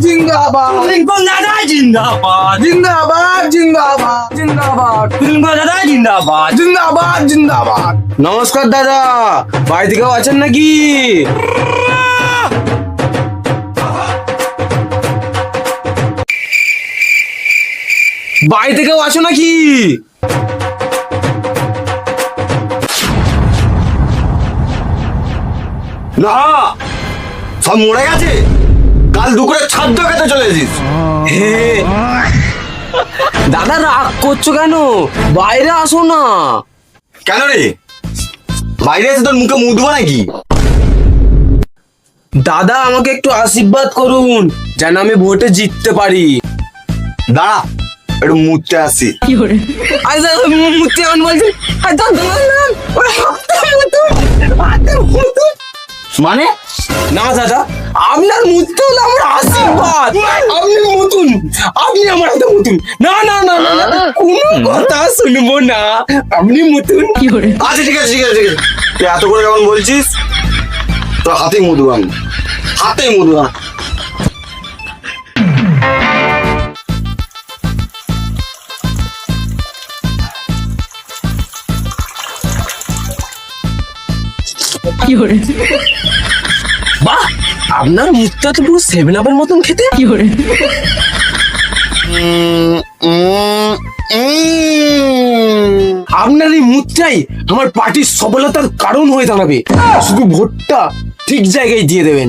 জিন্দাবাদ রিঙ্কন দাদা জিন্দাবাদ জিন্দাবাদ জিন্দাবাদ জিন্দাবাদ রিঙ্কন দাদা জিন্দাবাদ জিন্দাবাদ জিন্দাবাদ। নমস্কার দাদা, বাড়িতে কেউ আছেন নাকি? বাড়িতে কেউ আছো নাকি? না, সব মরে গেছে। কাল দুপুরে ছাদ্য খেতে চলে এসিস। হে দাদা, রাগ করছো কেন? বাইরে আসো না। কেন রে, বাইরে এসে তোর মুখে মুদবো নাকি? দাদা, আমাকে একটু আশীর্বাদ করুন যেন আমি ভোটে জিততে পারি। দাঁড়া, একটু মুততে আসি। আরে দাদা, মুতে আন বলছেন। আরে দাদা, ওরে হাতের মতন। মানে না দাদা, আপনার মুততে হলে আমার আশীর্বাদ। আপনি মুতুন, আপনি আমার হাতে মুতুন। না না না না না, কোনো কথা শুনবো না, আপনি মুতুন। আচ্ছা ঠিক আছে ঠিক আছে ঠিক আছে, তুই এত করে কেমন বলছিস? তোর হাতেই মধু আমি, হাতেই মধু আম। বাহ, আপনার মুখটা তো পুরো 7-Up-এর মতন খেতে। আপনার এই মুখটাই আমার পার্টির সফলতার কারণ হয়ে দাঁড়াবে। শুধু ভোটটা ঠিক জায়গায় দিয়ে দেবেন।